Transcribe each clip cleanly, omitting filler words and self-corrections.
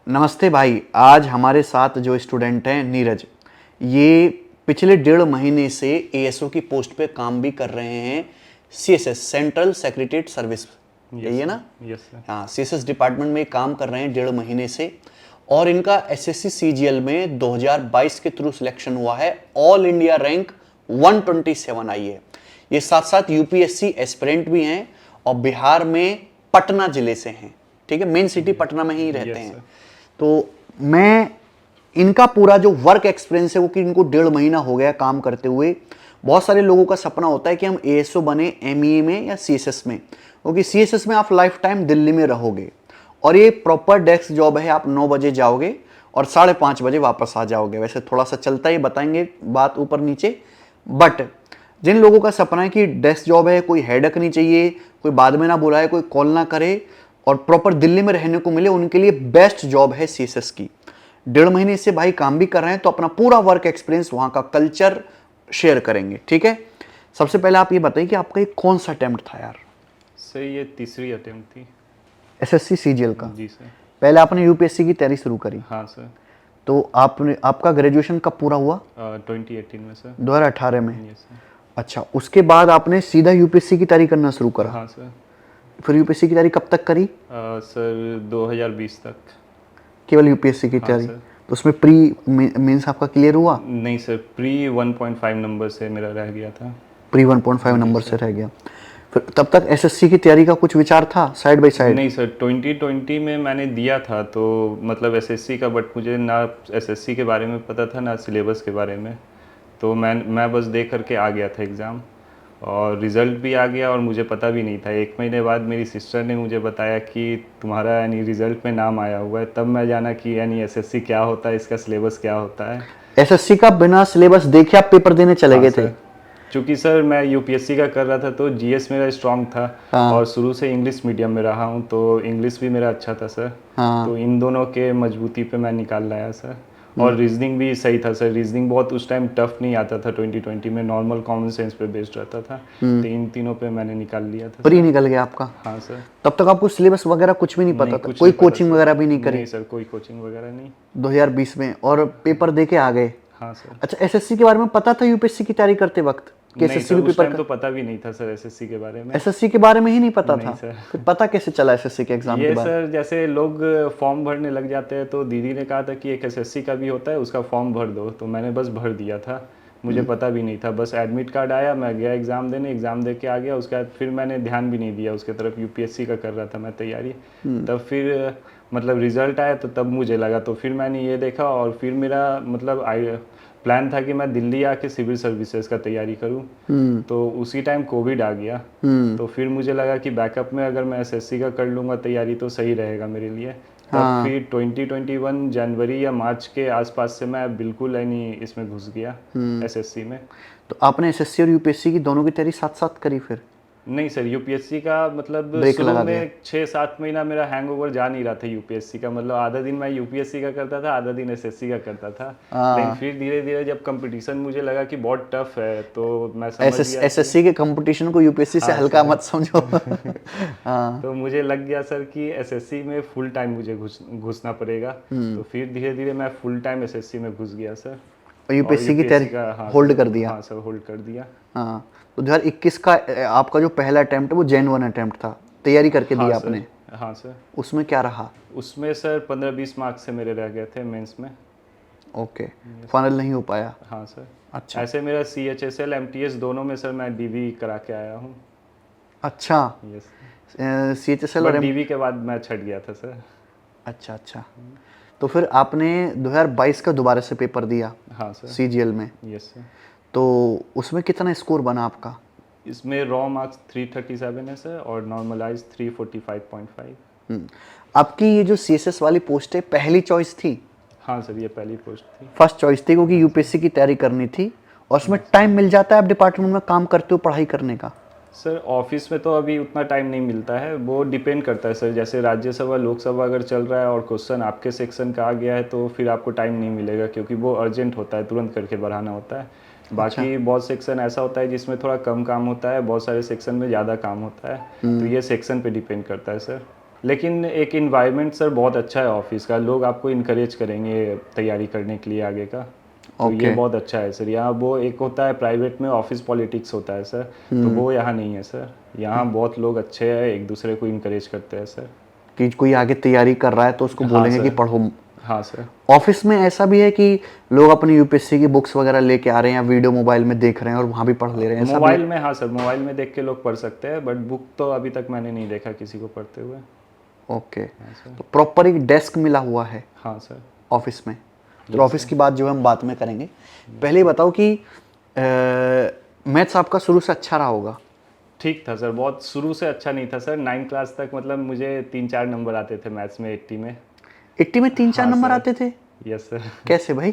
नमस्ते भाई। आज हमारे साथ जो स्टूडेंट हैं नीरज, ये पिछले 1.5 महीने से एएसओ की पोस्ट पे काम भी कर रहे हैं। सीएसएस सेंट्रल सेक्रेटरीट सर्विस, यही है ना? Yes sir. हाँ, सीएसएस डिपार्टमेंट में काम कर रहे हैं 1.5 महीने से। और इनका एसएससी सीजीएल में 2022 के थ्रू सिलेक्शन हुआ है। ऑल इंडिया रैंक 127 आई है। ये साथ साथ यूपीएससी एस्पिरेंट भी हैं और बिहार में पटना जिले से हैं। ठीक है, मेन सिटी पटना में ही रहते हैं। तो मैं इनका पूरा जो वर्क एक्सपीरियंस है वो कि इनको 1.5 महीना हो गया काम करते हुए। बहुत सारे लोगों का सपना होता है कि हम एएसओ बने एमईए में या सीएसएस में, क्योंकि सीएसएस में आप लाइफ टाइम दिल्ली में रहोगे और ये प्रॉपर डेस्क जॉब है। आप 9 बजे जाओगे और 5:30 बजे वापस आ जाओगे। वैसे थोड़ा सा चलता ही बताएंगे बात ऊपर नीचे, बट जिन लोगों का सपना है कि डेस्क जॉब है, कोई हेडक नहीं चाहिए, कोई बाद में ना बुलाए, कोई कॉल ना करे और प्रॉपर दिल्ली में रहने को मिले, उनके लिए बेस्ट जॉब है सीएसएस की। 1.5 महीने से भाई काम भी कर रहे हैं, तो अपना पूरा वर्क एक्सपीरियंस, वहां का कल्चर शेयर करेंगे। ठीक है, सबसे पहले आप ये बताइए कि आपका ये कौन सा अटेम्प्ट था यार? सर ये तीसरी अटेम्प्ट थी। एसएससी सीजीएल का? जी सर। पहले आपने यूपीएससी की तैयारी शुरू करी? हाँ सर। तो आपका ग्रेजुएशन कब पूरा हुआ? 2018 में सर। 2018 में? Yes sir. अच्छा, उसके बाद आपने सीधा यूपीएससी की तैयारी करना शुरू करा? हाँ सर। फिर यूपीएससी की तैयारी कब तक करी? सर 2020 तक। केवल यूपीएससी की हाँ तैयारी? सर। तो उसमें प्री मेंस आपका क्लियर हुआ? नहीं सर, प्री 1.5 नंबर से मेरा रह गया था। प्री 1.5 नंबर से रह गया। फिर तब तक एसएससी की तैयारी का कुछ विचार था साइड बाय साइड? नहीं सर, 2020 में मैंने दिया था, तो मतलब एसएससी का, बट मुझे ना एसएससी के बारे में पता था ना सिलेबस के बारे में। तो मैं बस दे करके आ गया था एग्ज़ाम, और रिज़ल्ट भी आ गया और मुझे पता भी नहीं था। 1 महीने बाद मेरी सिस्टर ने मुझे बताया कि तुम्हारा यानी रिज़ल्ट में नाम आया हुआ है। तब मैं जाना कि यानी एसएससी क्या होता है, इसका सिलेबस क्या होता है। एसएससी का बिना सिलेबस देखे आप पेपर देने चले गए थे? क्योंकि सर मैं यूपीएससी का कर रहा था, तो जीएस मेरा स्ट्रांग था। हाँ। और शुरू से इंग्लिश मीडियम में रहा हूँ, तो इंग्लिश भी मेरा अच्छा था सर। हाँ। तो इन दोनों के मजबूती पे मैं निकाल लाया सर। और रीजनिंग भी सही था सर। रीजनिंग बहुत उस टाइम टफ नहीं आता था, 2020 में नॉर्मल कॉमन सेंस पे बेस्ड रहता था। तो इन तीनों पे मैंने निकाल लिया था। प्री निकल गया आपका? हाँ सर। तब तक आपको सिलेबस वगैरह कुछ भी नहीं पता था? कुछ कोई नहीं पता कोचिंग सर। वगैरह भी नहीं करी? नहीं सर, कोई कोचिंग वगैरह नहीं। 2020 में? और पेपर दे के आ गए? हाँ सर। अच्छा, एसएससी के बारे में पता था यूपीएससी की तैयारी करते वक्त कि नहीं एसएससी सर, भी उस पेपर टाइम तो पता भी नहीं था सर एसएससी के बारे में। एसएससी के बारे में ही नहीं पता नहीं था? सर। फिर पता कैसे चला एसएससी के एग्जाम के ये बाद? सर जैसे लोग फॉर्म भरने लग जाते हैं, तो दीदी ने कहा था कि एक एसएससी का भी होता है, उसका फॉर्म भर दो। तो मैंने बस भर दिया था, मुझे पता भी नहीं था। बस एडमिट कार्ड आया, मैं गया एग्ज़ाम देने, एग्ज़ाम दे के आ गया। उसके बाद फिर मैंने ध्यान भी नहीं दिया उसके तरफ, यूपीएससी का कर रहा था मैं तैयारी। तब फिर मतलब रिज़ल्ट आया, तो तब मुझे लगा, तो फिर मैंने ये देखा। और फिर मेरा मतलब प्लान था कि मैं दिल्ली आके सिविल सर्विसेज का तैयारी करूं। तो उसी टाइम कोविड आ गया। तो फिर मुझे लगा कि बैकअप में अगर मैं एसएससी का कर लूँगा तैयारी, तो सही रहेगा मेरे लिए। तब फिर 2021 जनवरी या मार्च के आसपास से मैं बिल्कुल यानी इसमें घुस गया, एसएससी में। तो आपने एसएससी और यूपीएससी की दोनों की तैयारी साथ साथ करी फिर? नहीं सर, यूपीएससी का मतलब ब्रेक शुरू लगा दिया? में 6-7 महीना मेरा हैंगओवर जा नहीं रहा था यूपीएससी का। मतलब आधा दिन मैं यूपीएससी का करता था, आधा दिन एसएससी का करता था। लेकिन फिर धीरे धीरे जब कंपटीशन मुझे लगा कि बहुत टफ है, तो मैं समझ गया एसएससी के कंपटीशन को यूपीएससी से हल्का मत समझो। हाँ। तो मुझे लग गया सर कि एसएससी में फुल टाइम मुझे घुसना पड़ेगा। तो फिर धीरे धीरे मैं फुल टाइम एसएससी में घुस गया सर। और यूपीएससी की तैयारी हाँ होल्ड सर, कर दिया? हाँ सर, होल्ड कर दिया। हाँ। तो 2021 का आपका जो पहला अटेम्प्ट है वो जैन 1 अटेम्प्ट था, तैयारी करके हाँ दिया सर। आपने? हाँ सर। उसमें क्या रहा? उसमें सर 15-20 मार्क्स से मेरे रह गए थे मेंस में। ओके, फाइनल नहीं हो पाया? हाँ सर। अच्छा। ऐसे मेरा CHSL MTS दोनों में सर मैं डीवी करा के आया हूँ। अच्छा। यस। सीएचएसएल बट और डीवी के बाद मैं छट गया था सर। अच्छा अच्छा। तो फिर आपने 2022 का दोबारा से पेपर दिया? हाँ सर। सीजीएल में? Yes sir. तो उसमें कितना स्कोर बना आपका? इसमें रॉ मार्क्स 337 है सर, और नॉर्मलाइज 345.5। आपकी ये जो सीएसएस वाली पोस्ट है पहली चॉइस थी? हाँ सर, ये पहली पोस्ट थी। फर्स्ट चॉइस थी, क्योंकि यूपीएससी की तैयारी करनी थी और उसमें टाइम मिल जाता है आप डिपार्टमेंट में काम करते हो पढ़ाई करने का? सर ऑफिस में तो अभी उतना टाइम नहीं मिलता है, वो डिपेंड करता है सर। जैसे राज्यसभा लोकसभा अगर चल रहा है और क्वेश्चन आपके सेक्शन का आ गया है, तो फिर आपको टाइम नहीं मिलेगा, क्योंकि वो अर्जेंट होता है, तुरंत करके बढ़ाना होता है। बाकी बहुत सेक्शन ऐसा होता है जिसमें थोड़ा कम काम होता है, बहुत सारे सेक्शन में ज़्यादा काम होता है। तो ये सेक्शन पे डिपेंड करता है सर। लेकिन एक इन्वायरमेंट सर बहुत अच्छा है ऑफिस का, लोग आपको इनकरेज करेंगे तैयारी करने के लिए आगे का, तो ये Okay. बहुत अच्छा है सर। यहाँ वो एक होता है प्राइवेट में ऑफिस पॉलिटिक्स होता है सर, तो वो यहाँ नहीं है सर। यहाँ बहुत लोग अच्छे हैं, एक दूसरे को इनकरेज करते हैं सर। कि कोई आगे तैयारी कर रहा है तो उसको हाँ बोलेंगे कि सर। पढ़ो। हाँ सर। ऑफिस में ऐसा भी है कि लोग अपनी यूपीएससी की बुक्स वगैरह लेके आ रहे हैं या वीडियो मोबाइल में देख रहे हैं और वहां भी पढ़ ले रहे हैं, ऐसा भी मोबाइल है? में, हाँ सर, मोबाइल में देख के लोग पढ़ सकते हैं, बट बुक तो अभी तक मैंने नहीं देखा किसी को पढ़ते हुए। ओके। हाँ सर। तो प्रॉपर एक डेस्क मिला हुआ है हाँ सर। ऑफिस में? तो ऑफिस की बात जो है हम बाद में करेंगे। पहले ही बताओ कि मैथ्स आपका शुरू से अच्छा रहा होगा। ठीक था सर, बहुत शुरू से अच्छा नहीं था सर। 9 क्लास तक मतलब मुझे 3-4 नंबर आते थे मैथ्स में 80 में। 80 में 3-4 हाँ नंबर सर। आते थे? Yes sir. कैसे भाई?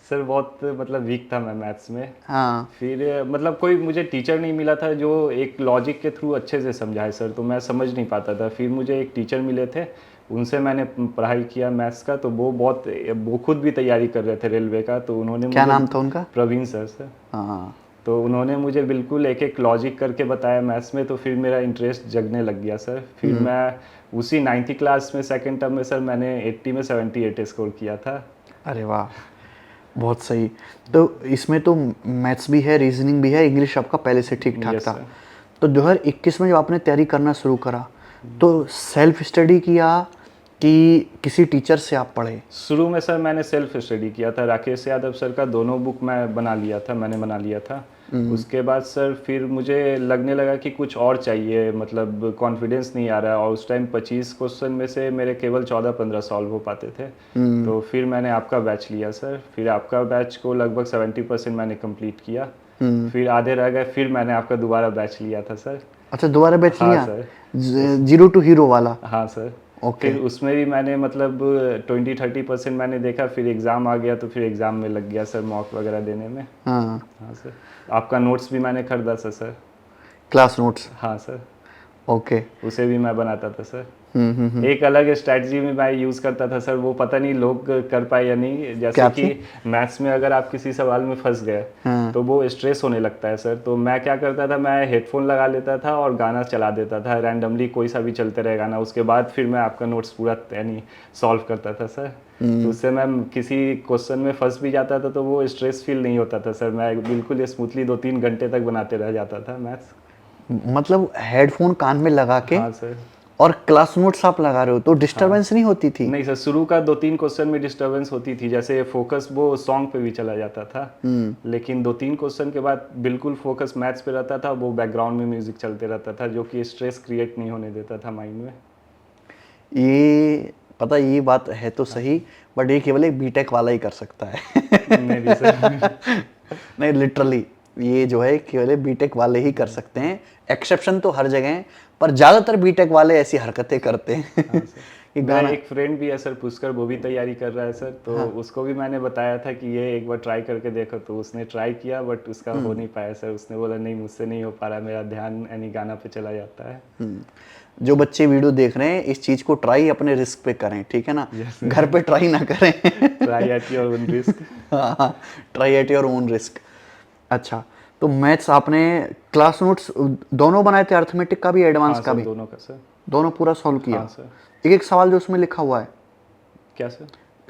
सर बहुत मतलब वीक था मैं मैथ्स में। हाँ। फिर मतलब कोई मुझे टीचर नहीं मिला था जो एक लॉजिक के थ्रू अच्छे से समझाए सर, तो मैं समझ नहीं पाता था। फिर मुझे एक टीचर मिले थे, उनसे मैंने पढ़ाई किया मैथ्स का, तो वो खुद भी तैयारी कर रहे थे रेलवे का, तो उन्होंने क्या मुझे, नाम था उनका? प्रवीण सर। हाँ। तो उन्होंने मुझे बिल्कुल एक एक लॉजिक करके बताया मैथ्स में, तो फिर मेरा इंटरेस्ट जगने लग गया सर। फिर मैं उसी 9th क्लास में सेकंड टर्म में सर मैंने 80 में 78 स्कोर किया था। अरे वाह, बहुत सही। तो इसमें तो मैथ्स भी है, रीजनिंग भी है, इंग्लिश आपका पहले से ठीक ठाक यस था। सर। तो 2021 में जब आपने तैयारी करना शुरू करा तो सेल्फ स्टडी किया कि किसी टीचर से आप पढ़े? शुरू में सर मैंने सेल्फ स्टडी किया था, राकेश यादव सर का दोनों बुक मैंने बना लिया था। उसके बाद सर फिर मुझे लगने लगा कि कुछ और चाहिए, मतलब कॉन्फिडेंस नहीं आ रहा है, और उस टाइम 25 क्वेश्चन में से मेरे केवल 14-15 सॉल्व हो पाते थे। तो फिर मैंने आपका बैच लिया सर। फिर आपका बैच को लगभग 70% मैंने कंप्लीट किया। फिर आधे रह गए, फिर मैंने आपका दोबारा बैच लिया था सर। अच्छा, दोबारा बैच हाँ लिया? सर। 0 to हीरो वाला? हाँ सर। ओके। फिर उसमें भी मैंने मतलब 20-30% मैंने देखा, फिर एग्ज़ाम आ गया तो फिर एग्ज़ाम में लग गया सर मॉक वगैरह देने में। हाँ। हाँ सर। आपका नोट्स भी मैंने खरीदा था सर। Class notes? हाँ सर। ओके। उसे भी मैं बनाता था सर। एक अलग स्ट्रैटेजी में मैं यूज़ करता था सर, वो पता नहीं लोग कर पाए या नहीं। जैसे क्या कि मैथ्स में अगर आप किसी सवाल में फंस गए तो वो स्ट्रेस होने लगता है सर। तो मैं क्या करता था, मैं हेडफोन लगा लेता था और गाना चला देता था रैंडमली, कोई सा भी चलते रहे गाना। उसके बाद फिर मैं आपका नोट्स पूरा यानी सॉल्व करता था सर। तो उससे मैं किसी क्वेश्चन में फंस भी जाता था तो वो स्ट्रेस फील नहीं होता था सर। मैं बिल्कुल स्मूथली 2-3 घंटे तक बनाते रह जाता था मैथ्स। मतलब हेडफोन कान में लगा के हाँ सर। और क्लास नोट्स आप लगा रहे हो तो डिस्टरबेंस नहीं होती थी? नहीं सर, शुरू का 2-3 क्वेश्चन में डिस्टरबेंस होती थी, जैसे फोकस वो सॉन्ग पे भी चला जाता था। लेकिन 2-3 क्वेश्चन के बाद बिल्कुल फोकस मैथ्स पे रहता था, वो बैकग्राउंड में म्यूजिक चलते रहता था, जो कि स्ट्रेस क्रिएट नहीं होने देता था माइंड में। ये बात है तो सही, बट ये केवल एक बीटेक वाला ही कर सकता है। मैं भी सर। नहीं, लिटरली ये जो है केवल बीटेक वाले ही कर सकते हैं। एक्सेप्शन तो हर जगह है, पर ज्यादातर बीटेक वाले ऐसी हरकतें करते हैं। कि मेरा गाना एक फ्रेंड भी है सर पुष्कर, वो भी तैयारी कर रहा है सर, तो उसको भी मैंने बताया था कि ये एक बार ट्राई करके देखो, तो उसने ट्राई किया बट उसका हो नहीं पाया सर। उसने बोला नहीं, मुझसे नहीं हो पा रहा, मेरा ध्यान यानी गाना पे चला जाता है। जो बच्चे वीडियो देख रहे हैं, इस चीज को ट्राई अपने रिस्क पे करें, ठीक है ना? घर पे ट्राई ना करें। Try at your own risk. हाँ, try at your own risk. अच्छा, तो मैथ्स आपने क्लास नोट्स दोनों बनाए थे, अर्थमेटिक का भी एडवांस हाँ का सर, भी? दोनों का सर। दोनों पूरा सॉल्व किया? हाँ सर। एक एक सवाल जो उसमें लिखा हुआ है, क्या सर?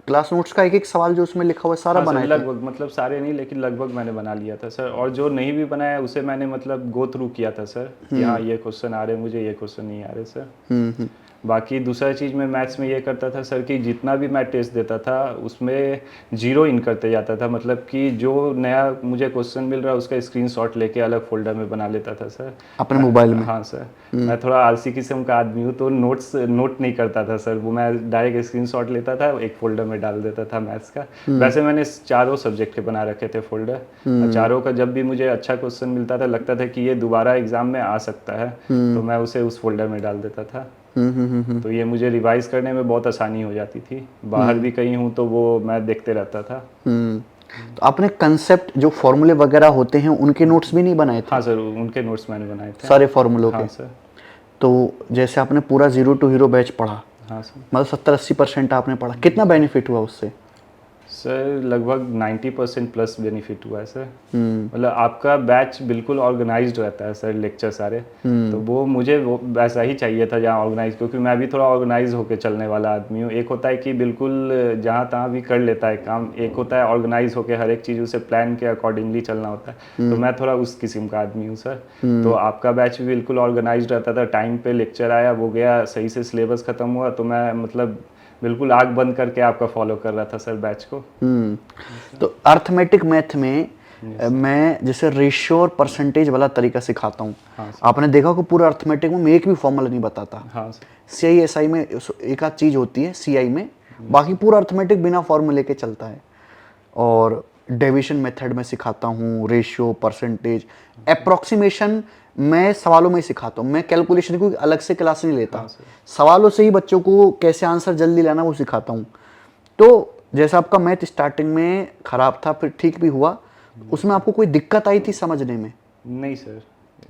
क्लास नोट्स का एक एक सवाल जो उसमें लिखा हुआ है सारा हाँ सर, बनाए थे? लगभग, मतलब सारे नहीं लेकिन लगभग मैंने बना लिया था सर। और जो नहीं भी बनाया उसे मैंने मतलब गो थ्रू किया था सर, कि हाँ ये क्वेश्चन आ रहे मुझे, ये क्वेश्चन नहीं आ रहे सर। बाकी दूसरा चीज़ मैं मैथ्स में ये करता था सर कि जितना भी मैं टेस्ट देता था उसमें जीरो इन करते जाता था। मतलब कि जो नया मुझे क्वेश्चन मिल रहा है उसका स्क्रीनशॉट लेके अलग फोल्डर में बना लेता था सर अपने मोबाइल में? हाँ सर। मैं थोड़ा आलसी किस्म का आदमी हूँ, तो नोट नहीं करता था सर, वो मैं डायरेक्ट स्क्रीनशॉट लेता था, एक फोल्डर में डाल देता था मैथ्स का। वैसे मैंने चारों सब्जेक्ट के बना रखे थे फोल्डर, और चारों का जब भी मुझे अच्छा क्वेश्चन मिलता था, लगता था कि ये दोबारा एग्जाम में आ सकता है, तो मैं उसे उस फोल्डर में डाल देता था। तो ये मुझे रिवाइज करने में बहुत आसानी हो जाती थी। बाहर भी कहीं हूँ तो वो मैं देखते रहता था। तो आपने कंसेप्ट जो फॉर्मूले वगैरह होते हैं उनके नोट्स भी नहीं बनाए थे? हाँ सर, उनके नोट्स मैंने बनाए थे सारे फॉर्मूलों हाँ के? सर। तो जैसे आपने पूरा 0 to हीरो बैच पढ़ा, हाँ सर। मतलब 70-80% आपने पढ़ा, कितना बेनिफिट हुआ उससे? सर लगभग 90% प्लस बेनिफिट हुआ है सर। मतलब आपका बैच बिल्कुल ऑर्गेनाइज्ड रहता है सर, लेक्चर सारे। तो वो मुझे वो वैसा ही चाहिए था जहाँ ऑर्गेनाइज, क्योंकि मैं भी थोड़ा ऑर्गेनाइज होकर चलने वाला आदमी हूँ। एक होता है कि बिल्कुल जहाँ तहाँ भी कर लेता है काम, एक होता है ऑर्गेनाइज होकर हर एक चीज़ उसे प्लान के अकॉर्डिंगली चलना होता है। तो मैं थोड़ा उस किस्म का आदमी हूँ सर। तो आपका बैच भी बिल्कुल ऑर्गेनाइज रहता था, टाइम पे लेक्चर आया, वो गया, सही से सिलेबस ख़त्म हुआ, तो मैं मतलब बिल्कुल आग बंद करके आपका फॉलो कर रहा था सर बैच को। तो अर्थमेटिक मैथ में मैं जैसे रेशियो और परसेंटेज वाला तरीका सिखाता हूँ। हाँ आपने देखा कि पूरा अर्थमेटिक में मैं एक भी फॉर्मूला नहीं बताता। हाँ सर। CI SI में एक आध चीज होती है, CI में बाकी पूरा अर्थमेटिक बिना फॉर्मूले के चलता है। और डेविएशन मेथड में सिखाता हूँ, रेशियो, परसेंटेज, अप्रोक्सीमेशन मैं सवालों में ही सिखाता हूँ। मैं कैलकुलेशन की अलग से क्लास नहीं लेता, सवालों से ही बच्चों को कैसे आंसर जल्दी लाना वो सिखाता हूँ। तो जैसा आपका मैथ स्टार्टिंग में खराब था फिर ठीक भी हुआ, उसमें आपको कोई दिक्कत आई थी समझने में, नहीं सर।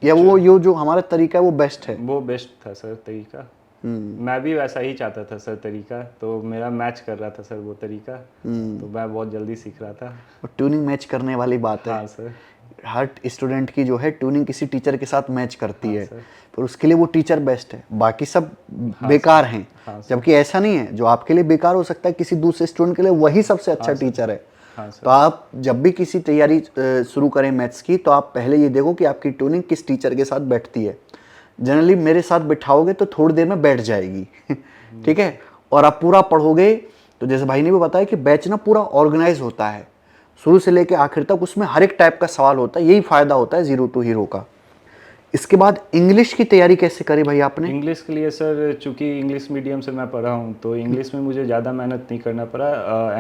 या वो ये जो हमारा तरीका है वो बेस्ट है? वो बेस्ट था सर तरीका। मैं भी वैसा ही चाहता था सर तरीका, तो मेरा मैच कर रहा था सर वो तरीका। तो मैं बहुत जल्दी सीख रहा था। और ट्यूनिंग मैच करने वाली बात है। हाँ सर। हर स्टूडेंट की जो है ट्यूनिंग किसी टीचर के साथ मैच करती हाँ है, सर। पर उसके लिए वो टीचर बेस्ट है, बाकी सब हाँ बेकार सर। हैं। हाँ सर। जबकि ऐसा नहीं है, जो आपके लिए बेकार हो सकता है किसी दूसरे स्टूडेंट के लिए वही सबसे अच्छा हाँ सर। टीचर है। हाँ सर। तो आप जब भी किसी तैयारी शुरू करें मैथ्स की, तो आप पहले ये देखो कि आपकी ट्यूनिंग किस टीचर के साथ बैठती है। जनरली मेरे साथ बिठाओगे तो थोड़ी देर में बैठ जाएगी ठीक है। और आप पूरा पढ़ोगे तो जैसे भाई ने भी बताया कि बैच ना पूरा ऑर्गेनाइज होता है, शुरू से लेकर आखिर तक उसमें हर एक टाइप का सवाल होता है। यही फायदा होता है जीरो टू हीरो का। इसके बाद इंग्लिश की तैयारी कैसे करी भाई आपने? इंग्लिश के लिए सर, चूंकि इंग्लिश मीडियम से मैं पढ़ा हूँ, तो इंग्लिश में मुझे ज़्यादा मेहनत नहीं करना पड़ा।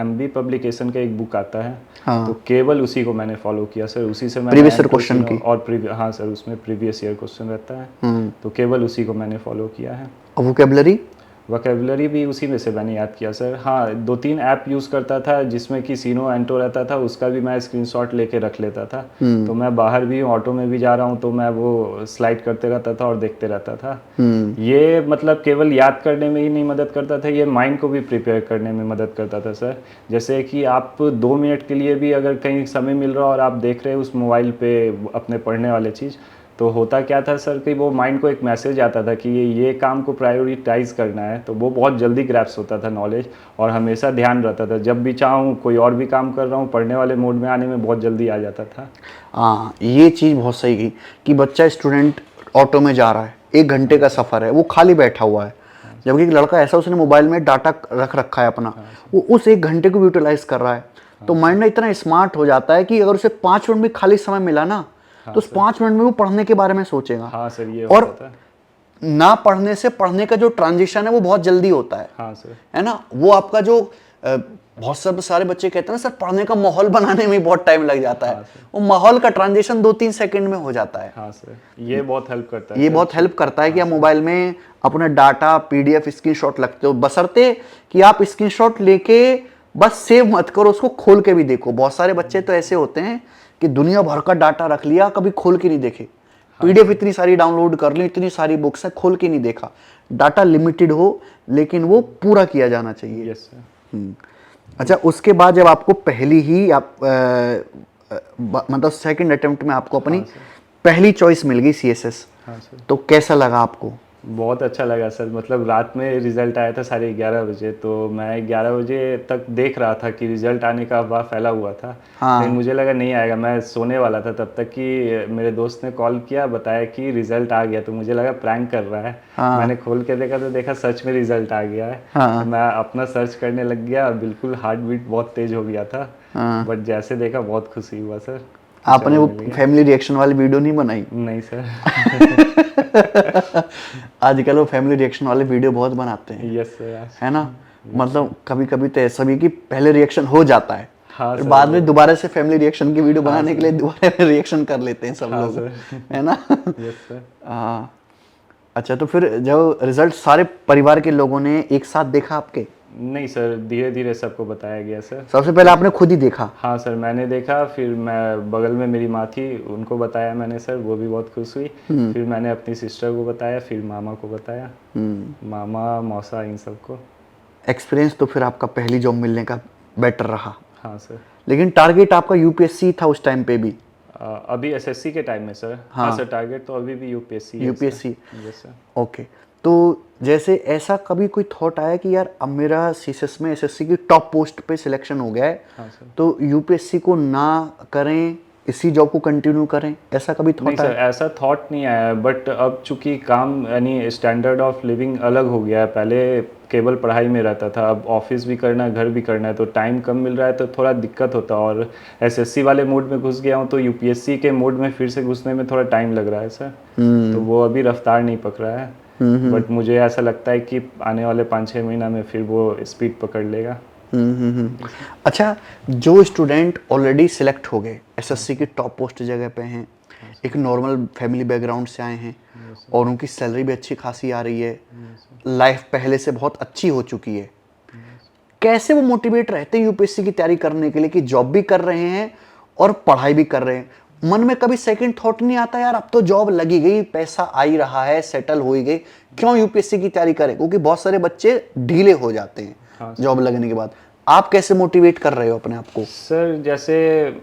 MB पब्लिकेशन का एक बुक आता है, हाँ। तो केवल उसी को मैंने फॉलो किया सर। उसी से मैंने प्रीवियस ईयर क्वेश्चन की? और हाँ सर, उसमें प्रीवियस ईयर क्वेश्चन रहता है, तो केवल उसी को मैंने फॉलो किया है। और वोकेबलरी? वोकेबलरी भी उसी में से मैंने याद किया सर। हाँ, 2-3 ऐप यूज़ करता था जिसमें कि सीनो एंटो रहता था, उसका भी मैं स्क्रीनशॉट लेके रख लेता था। तो मैं बाहर भी ऑटो में भी जा रहा हूँ तो मैं वो स्लाइड करते रहता था और देखते रहता था। ये मतलब केवल याद करने में ही नहीं मदद करता था, ये माइंड को भी प्रिपेयर करने में मदद करता था सर। जैसे कि आप 2 मिनट के लिए भी अगर कहीं समय मिल रहा हो और आप देख रहे हो उस मोबाइल पे अपने पढ़ने वाले चीज़, तो होता क्या था सर कि वो माइंड को एक मैसेज आता था कि ये काम को प्रायोरिटाइज करना है, तो वो बहुत जल्दी ग्रैप्स होता था नॉलेज, और हमेशा ध्यान रहता था। जब भी चाहूँ कोई और भी काम कर रहा हूँ, पढ़ने वाले मोड में आने में बहुत जल्दी आ जाता था। हाँ, ये चीज़ बहुत सही की कि बच्चा स्टूडेंट ऑटो में जा रहा है, 1 घंटे का सफ़र है, वो खाली बैठा हुआ है, जबकि एक लड़का ऐसा उसने मोबाइल में डाटा रख रखा है अपना, वो उस 1 घंटे को भी यूटिलाइज कर रहा है। तो माइंड ना इतना स्मार्ट हो जाता है कि अगर उसे 5 मिनट भी खाली समय मिला ना, तो उस 5 मिनट में वो पढ़ने के बारे में सोचेगा। हाँ सर, ये और होता था। ना पढ़ने से पढ़ने का जो ट्रांजिशन है वो बहुत जल्दी होता है। हाँ सर। है ना, वो आपका जो बहुत सब सारे बच्चे कहते हैं ना सर पढ़ने का माहौल बनाने में बहुत टाइम लग जाता है, वो माहौल का ट्रांजिशन 2-3 सेकंड में हो जाता है। हाँ सर, ये बहुत हेल्प करता है। ये बहुत हेल्प करता है कि आप मोबाइल में अपना डाटा PDF स्क्रीनशॉट लगते हो, बशर्ते कि आप स्क्रीनशॉट लेके बस सेव मत करो, उसको खोल के भी देखो। बहुत सारे बच्चे तो ऐसे होते हैं कि दुनिया भर का डाटा रख लिया, कभी खोल के नहीं देखे। PDF इतनी सारी डाउनलोड कर ली, इतनी सारी बुक्स है, खोल के नहीं देखा। डाटा लिमिटेड हो लेकिन वो पूरा किया जाना चाहिए। Yes sir. अच्छा, उसके बाद जब आपको पहली ही आप मतलब सेकंड अटेम्प्ट में आपको अपनी पहली चॉइस मिल गई CSS, हाँ सर। तो कैसा लगा आपको? बहुत अच्छा लगा सर। मतलब रात में रिज़ल्ट आया था 11:30 बजे, तो मैं 11 बजे तक देख रहा था कि रिज़ल्ट आने का अफवाह फैला हुआ था। हाँ। लेकिन मुझे लगा नहीं आएगा, मैं सोने वाला था तब तक कि मेरे दोस्त ने कॉल किया, बताया कि रिज़ल्ट आ गया, तो मुझे लगा प्रैंक कर रहा है। हाँ। मैंने खोल के देखा तो देखा सच में रिज़ल्ट आ गया है। हाँ। तो मैं अपना सर्च करने लग गया, बिल्कुल हार्ट बीट बहुत तेज़ हो गया था। हाँ। बट जैसे देखा बहुत खुशी हुआ सर। आपने वो फैमिली रिएक्शन वाली वीडियो नहीं बनाई? नहीं सर। आजकल वो फैमिली रिएक्शन वाले वीडियो बहुत बनाते हैं। Yes sir. है ना, मतलब कभी कभी तो ऐसा भी कि पहले रिएक्शन हो जाता है, हाँ फिर सर, बाद में दोबारा से फैमिली रिएक्शन की वीडियो हाँ बनाने के लिए दोबारा रिएक्शन कर लेते हैं सब हाँ लोग। सर। है ना। Yes sir. हाँ। अच्छा, तो फिर जब रिजल्ट सारे परिवार के लोगों ने एक साथ देखा आपके? नहीं सर, धीरे धीरे सबको बताया गया सर। सबसे पहले आपने खुद ही देखा? हाँ सर, मैंने देखा, फिर मैं बगल में मेरी माँ थी उनको बताया मैंने सर, वो भी बहुत खुश हुई। फिर मैंने अपनी सिस्टर को बताया, फिर मामा को बताया, मामा मौसा इन सबको। एक्सपीरियंस तो फिर आपका पहली जॉब मिलने का बेटर रहा? हाँ सर। लेकिन टारगेट आपका यूपीएससी था उस टाइम पे भी? अभी एसएससी के टाइम में सर। हाँ सर, टारगेट तो अभी भी यूपीएससी है यूपीएससी। Yes sir. ओके। तो जैसे ऐसा कभी कोई थॉट आया कि यार अब मेरा सीएसएस में एसएससी की टॉप पोस्ट पे सिलेक्शन हो गया है, हाँ सर। तो यूपीएससी को ना करें, इसी जॉब को कंटिन्यू करें, ऐसा कभी नहीं थॉट सर, आया? ऐसा थॉट नहीं आया, बट अब चूंकि काम यानी स्टैंडर्ड ऑफ लिविंग अलग हो गया है। पहले केवल पढ़ाई में रहता था, अब ऑफिस भी करना है, घर भी करना है, तो टाइम कम मिल रहा है, तो थोड़ा दिक्कत होता है। और एसएससी वाले मोड में घुस गया हूँ, तो यूपीएससी के मोड में फिर से घुसने में थोड़ा टाइम लग रहा है सर। तो वो अभी रफ्तार नहीं पकड़ा है, बट मुझे ऐसा लगता है कि आने वाले 5-6 महीना में फिर वो स्पीड पकड़ लेगा। अच्छा, जो स्टूडेंट ऑलरेडी सिलेक्ट हो गए, एसएससी की टॉप पोस्ट जगह पे हैं, एक नॉर्मल फैमिली बैकग्राउंड से आए हैं और उनकी सैलरी भी अच्छी खासी आ रही है, लाइफ पहले से बहुत अच्छी हो चुकी है, कैसे वो मोटिवेट रहते हैं यूपीएससी की तैयारी करने के लिए कि जॉब भी कर रहे हैं और पढ़ाई भी कर रहे हैं? मन में कभी सेकंड थॉट नहीं आता यार अब तो जॉब लगी गई, पैसा आ ही रहा है, सेटल हो ही गई, क्यों यूपीएससी की तैयारी करें? क्योंकि बहुत सारे बच्चे ढीले हो जाते हैं जॉब लगने के बाद। आप कैसे मोटिवेट कर रहे हो अपने आप को? सर जैसे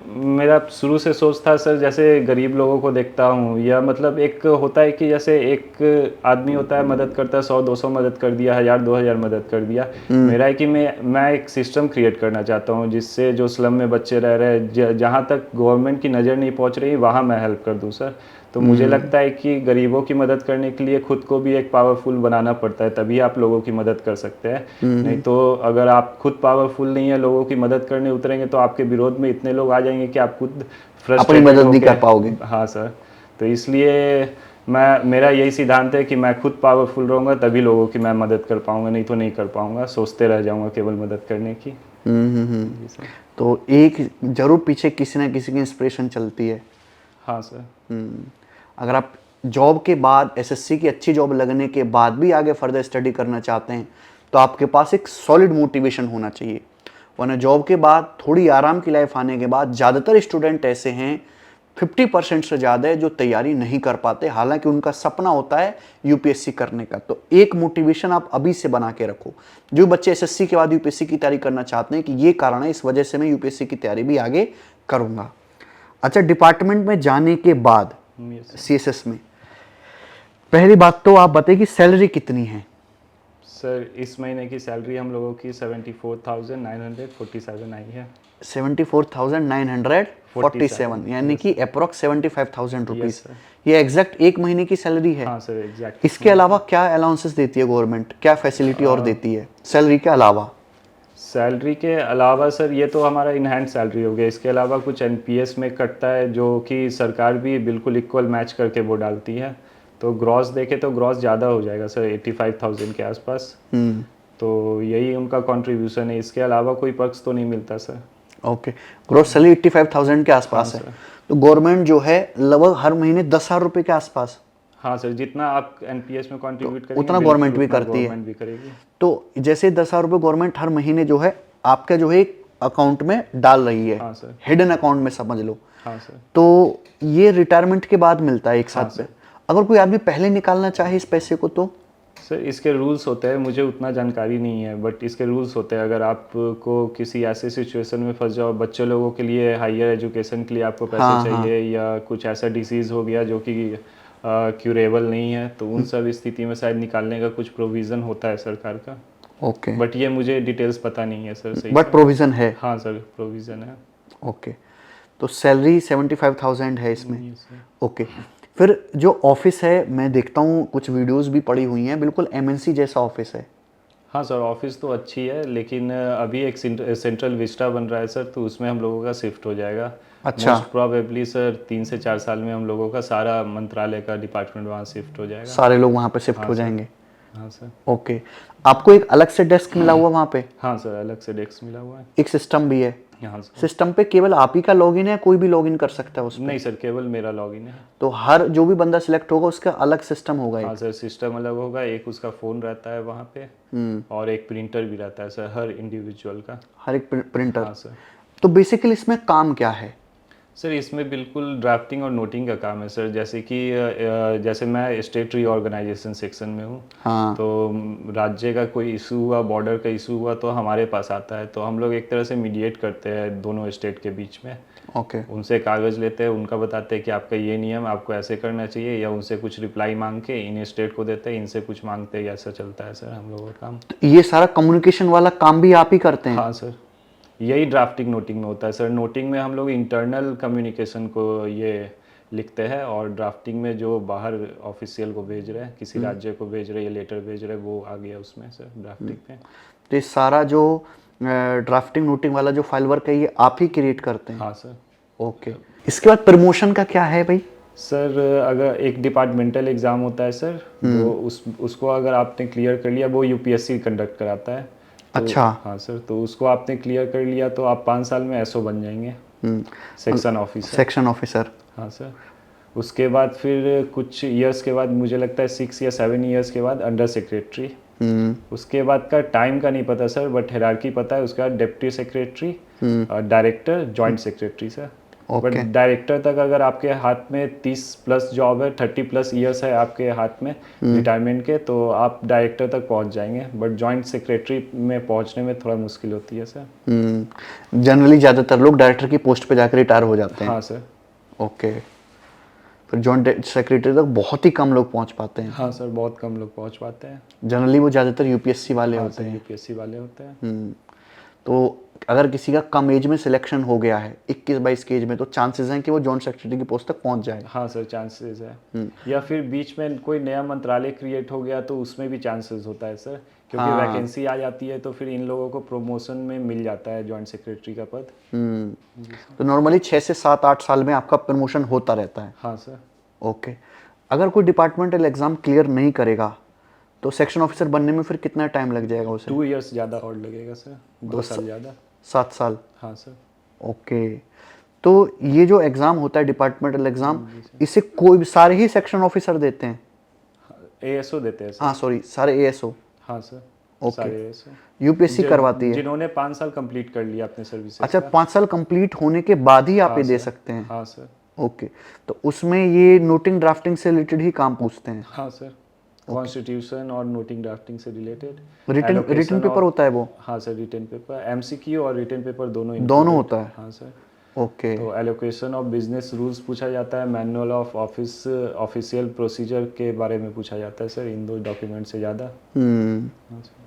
मेरा शुरू से सोच था सर, जैसे गरीब लोगों को देखता हूँ, या मतलब एक होता है कि जैसे एक आदमी होता है, मदद करता है, 100-200 मदद कर दिया, 1000-2000 मदद कर दिया। मेरा है कि मैं एक सिस्टम क्रिएट करना चाहता हूँ, जिससे जो स्लम में बच्चे रह रहे हैं, जहाँ तक गवर्नमेंट की नज़र नहीं पहुँच रही, वहाँ मैं हेल्प कर दूँ सर। तो मुझे लगता है कि गरीबों की मदद करने के लिए खुद को भी एक पावरफुल बनाना पड़ता है, तभी आप लोगों की मदद कर सकते हैं। नहीं तो अगर आप खुद पावरफुल नहीं है, लोगों की मदद करने उतरेंगे, तो आपके विरोध में इतने लोग आ जाएंगे कि आप खुद अपनी फ्रस्ट्रेटेड मदद नहीं होके। कर पाओगे। हाँ सर। तो इसलिए मेरा यही सिद्धांत है कि मैं खुद पावरफुल रहूँगा, तभी लोगों की मैं मदद कर पाऊंगा, नहीं तो नहीं कर पाऊंगा, सोचते रह जाऊंगा केवल मदद करने की। जी सर। तो एक जरूर पीछे किसी ना किसी की इंस्पिरेशन चलती है। हाँ सर। अगर आप जॉब के बाद, एसएससी की अच्छी जॉब लगने के बाद भी आगे फर्दर स्टडी करना चाहते हैं, तो आपके पास एक सॉलिड मोटिवेशन होना चाहिए। वरना जॉब के बाद थोड़ी आराम की लाइफ आने के बाद ज़्यादातर स्टूडेंट ऐसे हैं, 50% से ज़्यादा है, जो तैयारी नहीं कर पाते, हालांकि उनका सपना होता है यूपीएससी करने का। तो एक मोटिवेशन आप अभी से बना के रखो। जो बच्चे एसएससी के बाद यूपीएससी की तैयारी करना चाहते हैं कि ये कारण है, इस वजह से मैं यूपीएससी की तैयारी भी आगे करूँगा। अच्छा, डिपार्टमेंट में जाने के बाद सीएसएस में, पहली बात तो आप बताइए कि सैलरी कितनी है? सर इस महीने की सैलरी हम लोगों की 74,947 आई है। 74,947, यानी कि अप्रोक्स 75,000 रुपीज। sir. ये एग्जैक्ट एक महीने की सैलरी है? हाँ सर, एग्जैक्ट। इसके अलावा क्या अलाउंसेस देती है गवर्नमेंट, क्या फैसिलिटी और देती है सैलरी के अलावा? सैलरी के अलावा सर, ये तो हमारा इन हैंड सैलरी हो गया। इसके अलावा कुछ एनपीएस में कटता है, जो कि सरकार भी बिल्कुल इक्वल मैच करके वो डालती है। तो ग्रॉस देखे तो ग्रॉस ज़्यादा हो जाएगा सर, 85,000 के आसपास। तो यही उनका कंट्रीब्यूशन है, इसके अलावा कोई पर्क्स तो नहीं मिलता सर। ओके, ग्रॉस सैलरी 85,000 के आसपास है। तो गवर्नमेंट जो है लगभग हर महीने 10,000 रुपए के आसपास। हाँ सर, जितना आप एनपीएस में कंट्रीब्यूट करेंगे उतना गवर्नमेंट भी करती है। गवर्नमेंट भी करेगी। तो जैसे 10,000 रुपए गवर्नमेंट हर महीने जो है आपके जो है अकाउंट में डाल रही है। हाँ सर। हिडन अकाउंट में समझ लो। हाँ सर। तो ये रिटायरमेंट के बाद मिलता है एक साथ हाँ पे। अगर कोई आदमी पहले निकालना चाहे इस पैसे को तो? सर इसके रूल्स होते हैं, मुझे उतना जानकारी नहीं है, बट इसके रूल्स होते हैं। अगर आपको किसी ऐसे सिचुएशन में फंस जाओ, बच्चे लोगों के लिए हायर एजुकेशन के लिए आपको पैसे चाहिए, या कुछ ऐसा डिसीज़ हो गया जो कि क्यूरेबल नहीं है, तो उन सब स्थिति में शायद निकालने का कुछ प्रोविज़न होता है सरकार का। ओके। बट ये मुझे डिटेल्स पता नहीं है सर। सही बट प्रोविज़न है? हाँ सर, प्रोविज़न है। ओके। तो सैलरी 75,000 है इसमें। ओके। फिर जो ऑफिस है, मैं देखता हूँ कुछ वीडियोस भी पड़ी हुई हैं, बिल्कुल एमएनसी जैसा ऑफिस है। हाँ सर, ऑफिस तो अच्छी है, लेकिन अभी एक सेंट्रल विस्टा बन रहा है सर, तो उसमें हम लोगों का शिफ्ट हो जाएगा। अच्छा। मोस्ट प्रोबेबली सर 3 से 4 साल में हम लोगों का सारा मंत्रालय का डिपार्टमेंट वहाँ शिफ्ट हो जाएगा। सारे लोग वहाँ पे शिफ्ट हो जाएंगे? हाँ सर। ओके। आपको एक अलग से डेस्क मिला हुआ वहाँ पे? हाँ सर, अलग से डेस्क मिला हुआ है। एक सिस्टम भी है? हाँ सर। सिस्टम पे केवल आप ही का लॉगिन है, कोई भी लॉगिन कर सकता है उसमें? नहीं सर, केवल मेरा लॉगिन है। तो हर जो भी बंदा सिलेक्ट होगा उसका अलग सिस्टम होगा? हाँ सर, सिस्टम अलग होगा, एक उसका फ़ोन रहता है वहाँ पे, और एक प्रिंटर भी रहता है सर, हर इंडिविजुअल का। हर एक प्रिंटर? हाँ सर। तो बेसिकली इसमें काम क्या है? सर इसमें बिल्कुल ड्राफ्टिंग और नोटिंग का काम है सर। जैसे कि जैसे मैं स्टेट रीऑर्गेनाइजेशन सेक्शन में हूँ, हाँ। तो राज्य का कोई इशू हुआ, बॉर्डर का इशू हुआ, तो हमारे पास आता है। तो हम लोग एक तरह से मीडिएट करते हैं दोनों स्टेट के बीच में। ओके। उनसे कागज़ लेते हैं, उनका बताते हैं कि आपका ये नियम, आपको ऐसे करना चाहिए, या उनसे कुछ रिप्लाई मांग के इन स्टेट को देते हैं, इनसे कुछ मांगते हैं। ऐसा चलता है सर हम लोगों का काम। तो ये सारा कम्युनिकेशन वाला काम भी आप ही करते हैं? हाँ सर, यही ड्राफ्टिंग नोटिंग में होता है सर। नोटिंग में हम लोग इंटरनल कम्युनिकेशन को ये लिखते हैं, और ड्राफ्टिंग में जो बाहर ऑफिशियल को भेज रहे हैं, किसी राज्य को भेज रहे हैं या लेटर भेज रहे हैं, वो आ गया उसमें सर ड्राफ्टिंग में। तो ये सारा जो ड्राफ्टिंग नोटिंग वाला जो फाइल वर्क है ये आप ही क्रिएट करते हैं? हाँ सर। ओके। इसके बाद प्रमोशन का क्या है भाई? सर अगर एक डिपार्टमेंटल एग्ज़ाम होता है सर, तो उसको अगर आपने क्लियर कर लिया, वो यूपीएससी कंडक्ट कराता है। तो, अच्छा। हाँ सर, तो उसको आपने क्लियर कर लिया तो आप 5 साल में एसओ बन जाएंगे, सेक्शन ऑफिसर। Section officer. हाँ सर। उसके बाद फिर कुछ ईयर्स के बाद, मुझे लगता है 6 या 7 ईयर्स के बाद अंडर सेक्रेटरी। उसके बाद का टाइम का नहीं पता सर, बट हायरार्की पता है। उसके बाद deputy secretary, director, joint secretary sir. But director तक अगर आपके हाथ में 30 प्लस जॉब है, 30 प्लस ईयर्स है आपके हाथ में रिटायरमेंट के, तो आप डायरेक्टर तक पहुंच जाएंगे। बट जॉइंट सेक्रेटरी में पहुंचने में थोड़ा मुश्किल होती है सर। जनरली ज़्यादातर लोग डायरेक्टर की पोस्ट पे जाकर रिटायर हो जाते हैं। हाँ सर। ओके। फिर जॉइंट सेक्रेटरी तक बहुत ही कम लोग पहुंच पाते हैं। हाँ सर, बहुत कम लोग पहुंच पाते हैं। जनरली वो ज़्यादातर यूपीएससी वाले हाँ होते सर, हैं। यूपीएससी वाले होते हैं। तो अगर किसी का कम एज में सिलेक्शन हो गया है 21-22 की एज में, तो चांसेस हैं कि वो जॉइंट सेक्रेटरी की पोस्ट तक पहुंच जाए। हाँ सर, चांसेस है। या फिर बीच में कोई नया मंत्रालय क्रिएट हो गया तो उसमें भी चांसेस होता है सर, क्योंकि वैकेंसी आ जाती है, तो फिर इन लोगों को प्रमोशन में मिल जाता है जॉइंट सेक्रेटरी का पद। तो नॉर्मली 6 से 7-8 साल में आपका प्रमोशन होता रहता है। हाँ सर। ओके। अगर कोई डिपार्टमेंटल एग्जाम क्लियर नहीं करेगा तो सेक्शन ऑफिसर बनने में फिर कितना टाइम लग जाएगा उसे? 2 ईयर्स ज़्यादा और लगेगा सर, 2 साल ज़्यादा। 7 साल? हाँ सर। ओके। तो ये जो एग्ज़ाम होता है डिपार्टमेंटल एग्ज़ाम, इसे कोई भी सारे ही सेक्शन ऑफिसर देते हैं? एएसओ देते हैं सर। हाँ सॉरी, सारे एएसओ? हाँ सर, ओके। सारे एएसओ। यूपीएससी करवाती है? जिन्होंने 5 साल कंप्लीट कर लिया अपने सर्विस। अच्छा, 5 साल कंप्लीट होने के बाद ही आप ये दे सकते हैं? हाँ सर। ओके। तो उसमें ये नोटिंग ड्राफ्टिंग से रिलेटेड ही काम पूछते हैं? हाँ सर, कॉन्स्टिट्यूशन और नोटिंग ड्राफ्टिंग से रिलेटेड। रिटन पेपर होता है वो? हाँ सर, रिटन पेपर, एमसीक्यू और रिटन पेपर दोनों होता है? हाँ सर। ओके। तो एलोकेशन ऑफ बिजनेस रूल्स पूछा जाता है, मैनुअल ऑफ ऑफिशियल प्रोसीजर के बारे में पूछा जाता है सर, इन 2 डॉक्यूमेंट से ज़्यादा। हाँ सर।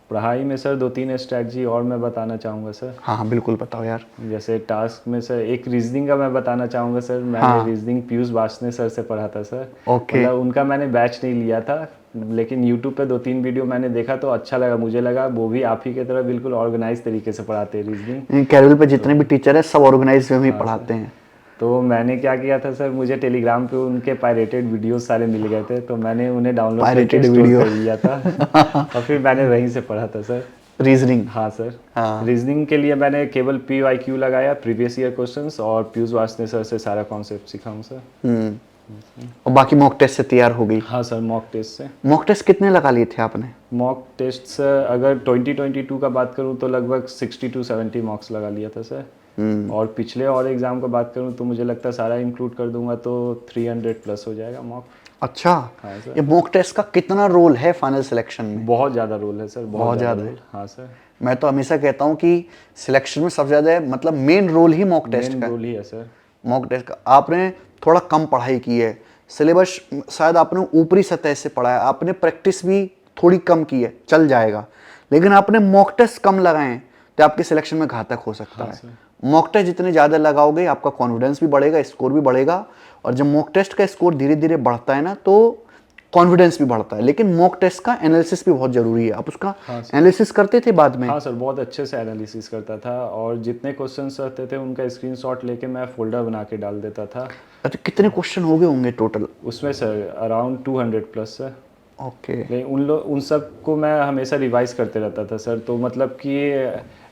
पढ़ाई में सर 2-3 स्ट्रैटेजी और मैं बताना चाहूँगा सर। हाँ बिल्कुल बताओ यार। जैसे टास्क में सर एक रीजनिंग का मैं बताना चाहूँगा सर। मैंने रीजनिंग पीयूष वासने सर से पढ़ा था सर। ओके। मतलब उनका मैंने बैच नहीं लिया था, लेकिन यूट्यूब पे 2-3 वीडियो मैंने देखा तो अच्छा लगा। मुझे लगा वो भी आप ही की तरह बिल्कुल ऑर्गेनाइज तरीके से पढ़ाते हैं रीजनिंग। कैरल पे जितने भी टीचर है सब ऑर्गेनाइज वे में ही पढ़ाते हैं। तो मैंने क्या किया था सर, मुझे टेलीग्राम पे उनके पायरेटेड वीडियोस सारे मिल गए थे, तो मैंने उन्हें डाउनलोड करके स्टोर कर लिया था और फिर मैंने वहीं से पढ़ा था सर रीजनिंग। हाँ सर। रीजनिंग के लिए मैंने केवल PYQ लगाया, प्रीवियस ईयर क्वेश्चंस, और पीयूष वासने सर से सारा कॉन्सेप्ट सीखा हूँ सर। और बाकी मॉक टेस्ट से तैयार हो गई? हाँ सर, मॉक टेस्ट से। मॉक टेस्ट कितने लगा लिए थे आपने? मॉक टेस्ट सर अगर 2022 का बात करूँ तो लगभग 60 to 70 मॉक्स लगा लिया था सर। और पिछले और एग्जाम का बात करूँ तो मुझे लगता है सारा इंक्लूड कर दूंगा तो 300 प्लस हो जाएगा मॉक। अच्छा। हाँ सर। ये मॉक टेस्ट का कितना रोल है फाइनल सिलेक्शन में? बहुत ज़्यादा रोल है सर, बहुत ज़्यादा है। हाँ सर। मैं तो हमेशा कहता हूँ कि सिलेक्शन में सबसे ज़्यादा मतलब मेन रोल ही मॉक टेस्ट का। मेन रोल ही है सर मॉक टेस्ट का। आपने थोड़ा कम पढ़ाई की है, सिलेबस शायद आपने ऊपरी सतह से पढ़ा है, आपने प्रैक्टिस भी थोड़ी कम की है, चल जाएगा, लेकिन आपने मॉक टेस्ट कम लगाए तो आपके सिलेक्शन में घातक हो सकता है। मॉक टेस्ट जितने ज़्यादा लगाओगे आपका कॉन्फिडेंस भी बढ़ेगा, स्कोर भी बढ़ेगा, और जब मॉक टेस्ट का स्कोर धीरे धीरे बढ़ता है ना तो कॉन्फिडेंस भी बढ़ता है। लेकिन मॉक टेस्ट का एनालिसिस भी बहुत जरूरी है। आप उसका एनालिसिस करते थे बाद में? हाँ सर, बहुत अच्छे से एनालिसिस करता था, और जितने क्वेश्चंस रहते थे उनका स्क्रीनशॉट लेके मैं फोल्डर बना के डाल देता था। अच्छा, कितने क्वेश्चन हो गए होंगे टोटल उसमें sir? Around 200 plus sir. Okay. लेकिन उन सब को मैं हमेशा रिवाइज करते रहता था सर। तो मतलब कि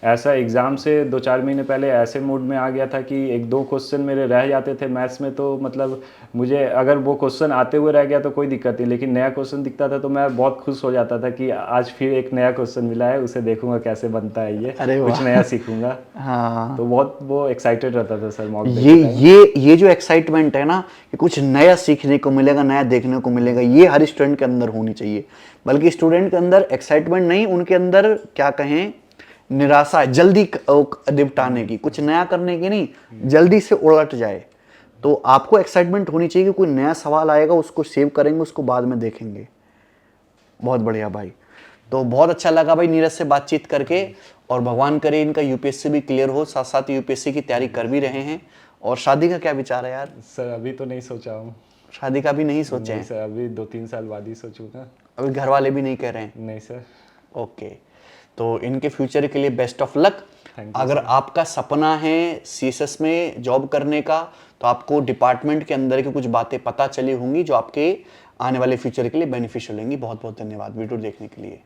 ऐसा एग्ज़ाम से 2-4 महीने पहले ऐसे मूड में आ गया था कि 1-2 क्वेश्चन मेरे रह जाते थे मैथ्स में, तो मतलब मुझे अगर वो क्वेश्चन आते हुए रह गया तो कोई दिक्कत नहीं, लेकिन नया क्वेश्चन दिखता था तो मैं बहुत खुश हो जाता था कि आज फिर एक नया क्वेश्चन मिला है, उसे देखूंगा कैसे बनता है ये, अरे कुछ वाह। नया सीखूंगा। हाँ, तो बहुत वो एक्साइटेड रहता था सर मॉक डे ये के टाइम। ये जो एक्साइटमेंट है ना कि कुछ नया सीखने को मिलेगा, नया देखने को मिलेगा, ये हर स्टूडेंट के अंदर होनी चाहिए। बल्कि स्टूडेंट के अंदर एक्साइटमेंट नहीं, उनके अंदर क्या कहें, निराशा है, जल्दी निपटाने की, कुछ नया करने की नहीं, जल्दी से उलट जाए। तो आपको एक्साइटमेंट होनी चाहिए कि कोई नया सवाल आएगा, उसको सेव करेंगे, उसको बाद में देखेंगे। बहुत बढ़िया भाई। तो बहुत अच्छा लगा भाई नीरज से बातचीत करके, और भगवान करे इनका यूपीएससी भी क्लियर हो, साथ साथ यूपीएससी की तैयारी कर भी रहे हैं। और शादी का क्या विचार है यार? सर अभी तो नहीं सोचा हूँ। शादी का भी नहीं सोचे नहीं हैं? सर, अभी 2-3 साल बाद ही सोचूंगा। अभी घर वाले भी नहीं कह रहे हैं? नहीं सर। ओके, तो इनके फ्यूचर के लिए best of luck. Thank you अगर सर। आपका सपना है सीएसएस में जॉब करने का, तो आपको डिपार्टमेंट के अंदर की कुछ बातें पता चली होंगी जो आपके आने वाले फ्यूचर के लिए बेनिफिशियल होंगी। बहुत बहुत धन्यवाद वीडियो देखने के लिए।